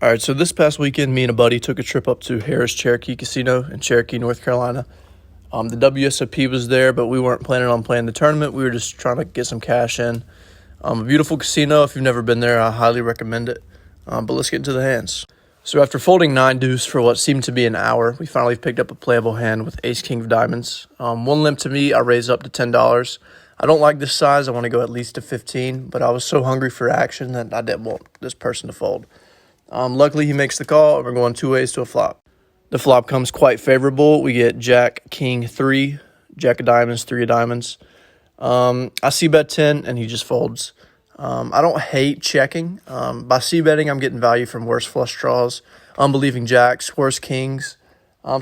All right, so this past weekend, me and a buddy took a trip up to Harrah's Cherokee Casino in Cherokee, North Carolina. The WSOP was there, but we weren't planning on playing the tournament. We were just trying to get some cash in. A beautiful casino. If you've never been there, I highly recommend it. But let's get into the hands. So after folding 9 deuce for what seemed to be an hour, we finally picked up a playable hand with ace-king of diamonds. One limp to me, I raised up to $10. I don't like this size. I want to go at least to 15, but I was so hungry for action that I didn't want this person to fold. Luckily, he makes the call, and we're going 2 ways to a flop. The flop comes quite favorable. We get jack, king, 3, jack of diamonds, 3 of diamonds. I c-bet 10, and he just folds. I don't hate checking. By c-betting, I'm getting value from worse flush draws, unbelieving jacks, worse kings.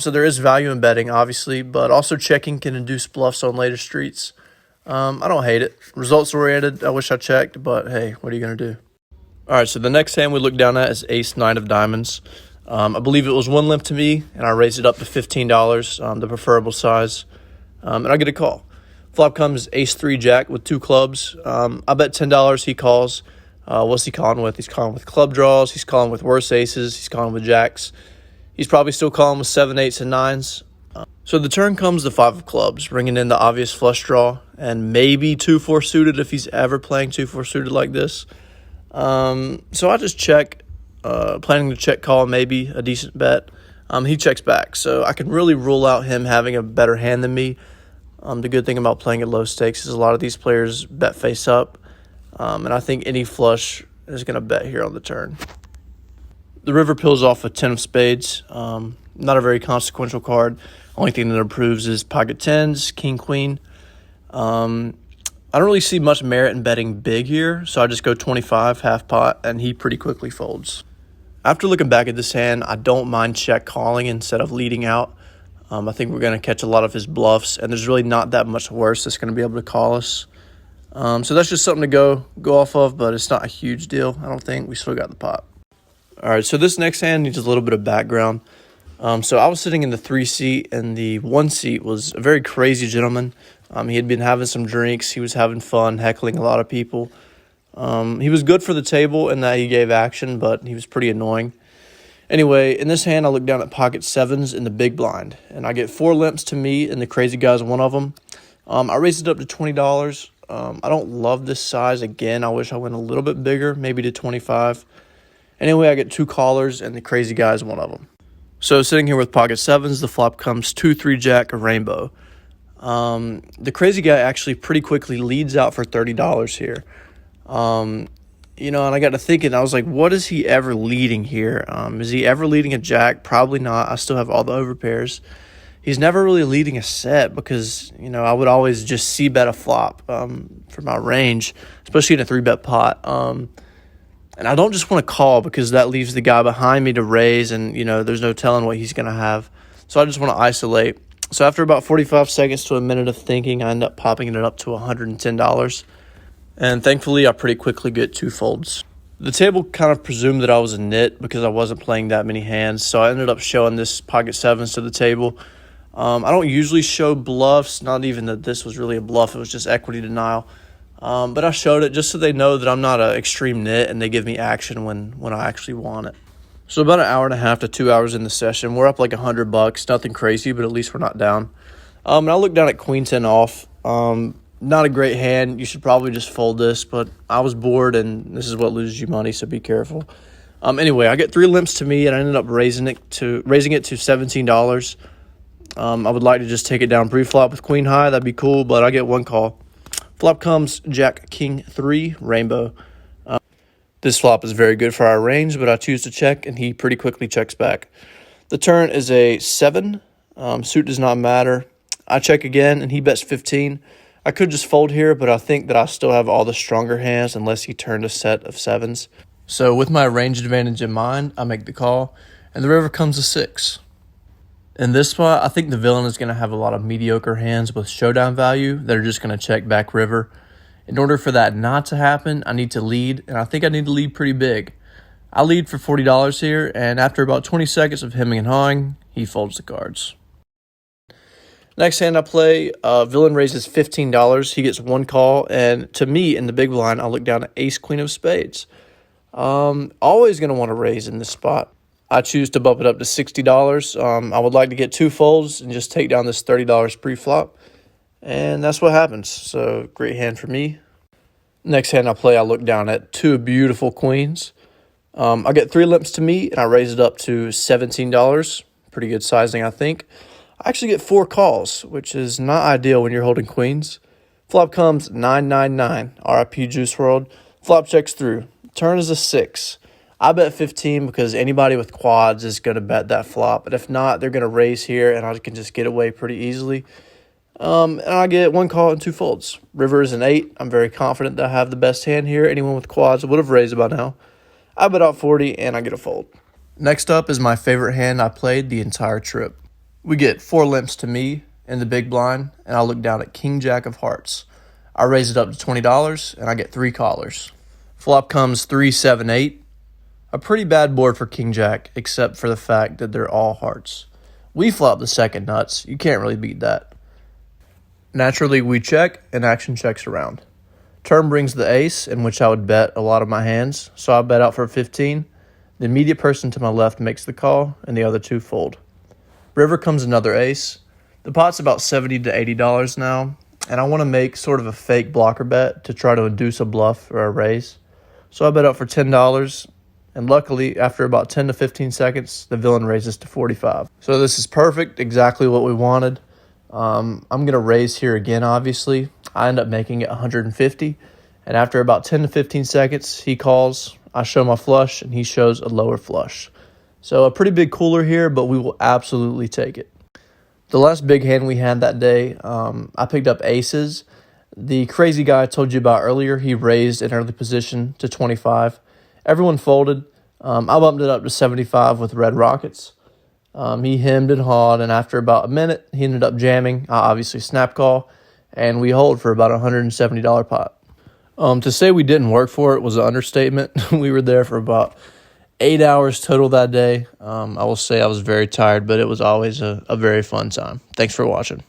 So there is value in betting, obviously, but also checking can induce bluffs on later streets. I don't hate it. Results-oriented, I wish I checked, but hey, what are you going to do? All right, so the next hand we look down at is ace-9 of diamonds. I believe it was 1 limp to me, and I raised it up to $15, the preferable size, and I get a call. Flop comes ace-3 jack with 2 clubs. I bet $10 he calls. What's he calling with? He's calling with club draws. He's calling with worse aces. He's calling with jacks. He's probably still calling with 7, 8s, and 9s. So the turn comes the 5 of clubs, bringing in the obvious flush draw, and maybe 2-4 suited if he's ever playing 2-4 suited like this. So I just check, planning to check call, maybe a decent bet. He checks back, so I can really rule out him having a better hand than me. The good thing about playing at low stakes is a lot of these players bet face up, and I think any flush is going to bet here on the turn. The river peels off a 10 of spades. Not a very consequential card. Only thing that improves is pocket 10s, king, queen. I don't really see much merit in betting big here, so I just go 25, half pot, and he pretty quickly folds. After looking back at this hand, I don't mind check calling instead of leading out. I think we're going to catch a lot of his bluffs, and there's really not that much worse that's going to be able to call us. So that's just something to go off of, but it's not a huge deal, I don't think. We still got the pot. All right, so this next hand needs a little bit of background. So I was sitting in the 3 seat, and the 1 seat was a very crazy gentleman. He had been having some drinks. He was having fun, heckling a lot of people. He was good for the table in that he gave action, but he was pretty annoying. Anyway, in this hand, I look down at pocket 7s in the big blind, and I get 4 limps to me, and the crazy guy's one of them. I raised it up to $20. I don't love this size. Again, I wish I went a little bit bigger, maybe to 25. Anyway, I get 2 callers, and the crazy guy's one of them. So sitting here with pocket 7s, the flop comes 2-3 jack, a rainbow. The crazy guy actually pretty quickly leads out for $30 here. And I got to thinking, I was like, what is he ever leading here? Is he ever leading a jack? Probably not. I still have all the overpairs. He's never really leading a set because, I would always just c-bet a flop, for my range, especially in a 3-bet pot. And I don't just want to call because that leaves the guy behind me to raise and, there's no telling what he's going to have. So I just want to isolate. So after about 45 seconds to a minute of thinking, I end up popping it up to $110. And thankfully, I pretty quickly get 2 folds. The table kind of presumed that I was a nit because I wasn't playing that many hands. So I ended up showing this pocket 7s to the table. I don't usually show bluffs, not even that this was really a bluff. It was just equity denial. But I showed it just so they know that I'm not an extreme nit and they give me action when I actually want it. So about an hour and a half to 2 hours in the session, we're up like $100. Nothing crazy, but at least we're not down. And I look down at queen 10 off. Not a great hand. You should probably just fold this, but I was bored, and this is what loses you money, so be careful. Anyway, I get 3 limps to me, and I ended up raising it to $17. I would like to just take it down pre-flop with queen high. That'd be cool, but I get 1 call. Flop comes jack, king, 3, rainbow. This flop is very good for our range, but I choose to check, and he pretty quickly checks back. The turn is a 7. Suit does not matter. I check again, and he bets 15. I could just fold here, but I think that I still have all the stronger hands unless he turned a set of 7s. So with my range advantage in mind, I make the call, and the river comes a 6. In this spot, I think the villain is going to have a lot of mediocre hands with showdown value that are just going to check back river. In order for that not to happen, I need to lead, and I think I need to lead pretty big. I lead for $40 here, and after about 20 seconds of hemming and hawing, he folds the cards. Next hand I play, villain raises $15. He gets 1 call, and to me, in the big blind, I look down at ace-queen of spades. Always going to want to raise in this spot. I choose to bump it up to $60. I would like to get 2 folds and just take down this $30 pre-flop. And that's what happens. So, great hand for me. Next hand I play, I look down at 2 beautiful queens. I get 3 limps to meet, and I raise it up to $17. Pretty good sizing, I think. I actually get 4 calls, which is not ideal when you're holding queens. Flop comes 999, RIP Juice World. Flop checks through. Turn is a 6. I bet 15 because anybody with quads is going to bet that flop. But if not, they're going to raise here, and I can just get away pretty easily. And I get 1 call and 2 folds. River is an 8. I'm very confident that I have the best hand here. Anyone with quads would have raised by now. I bet out 40, and I get a fold. Next up is my favorite hand I played the entire trip. We get 4 limps to me in the big blind, and I look down at King Jack of Hearts. I raise it up to $20, and I get 3 callers. Flop comes 3, 7, 8. A pretty bad board for King Jack, except for the fact that they're all hearts. We flop the second nuts. You can't really beat that. Naturally, we check, and action checks around. Turn brings the ace, in which I would bet a lot of my hands, so I bet out for 15. The immediate person to my left makes the call, and the other 2 fold. River comes another ace. The pot's about $70 to $80 now, and I want to make sort of a fake blocker bet to try to induce a bluff or a raise. So I bet out for $10, and luckily, after about 10 to 15 seconds, the villain raises to 45. So this is perfect, exactly what we wanted. I'm going to raise here again, obviously. I end up making it 150, and after about 10 to 15 seconds, he calls. I show my flush, and he shows a lower flush. So a pretty big cooler here, but we will absolutely take it. The last big hand we had that day, I picked up aces. The crazy guy I told you about earlier, he raised in early position to 25. Everyone folded. I bumped it up to 75 with red rockets. He hemmed and hawed, and after about a minute, he ended up jamming. I obviously snap call, and we hold for about a $170 pot. To say we didn't work for it was an understatement. We were there for about 8 hours total that day. I will say I was very tired, but it was always a very fun time. Thanks for watching.